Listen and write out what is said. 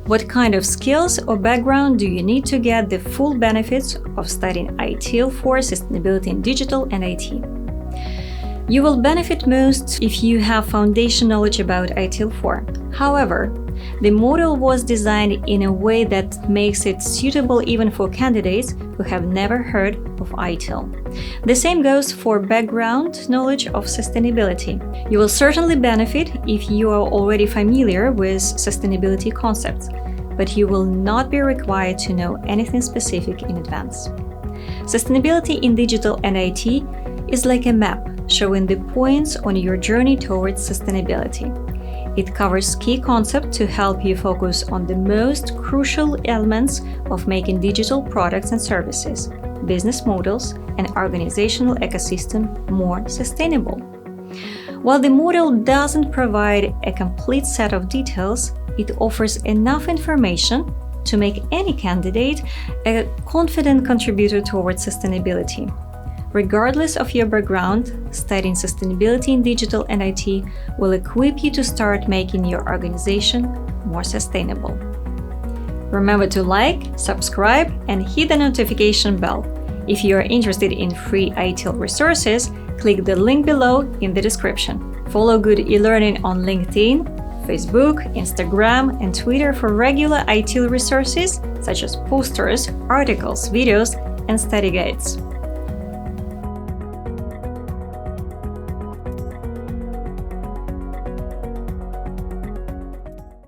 What kind of skills or background do you need to get the full benefits of studying ITIL for Sustainability in Digital and IT? You will benefit most if you have foundation knowledge about ITIL 4. However, the module was designed in a way that makes it suitable even for candidates who have never heard of ITIL. The same goes for background knowledge of sustainability. You will certainly benefit if you are already familiar with sustainability concepts, but you will not be required to know anything specific in advance. Sustainability in digital and IT is like a map showing the points on your journey towards sustainability. It covers key concepts to help you focus on the most crucial elements of making digital products and services, business models, and organizational ecosystem more sustainable. While the model doesn't provide a complete set of details, it offers enough information to make any candidate a confident contributor towards sustainability. Regardless of your background, studying sustainability in digital and IT will equip you to start making your organization more sustainable. Remember to like, subscribe, and hit the notification bell. If you are interested in free ITIL resources, click the link below in the description. Follow Good e-learning on LinkedIn, Facebook, Instagram, and Twitter for regular ITIL resources such as posters, articles, videos, and study guides.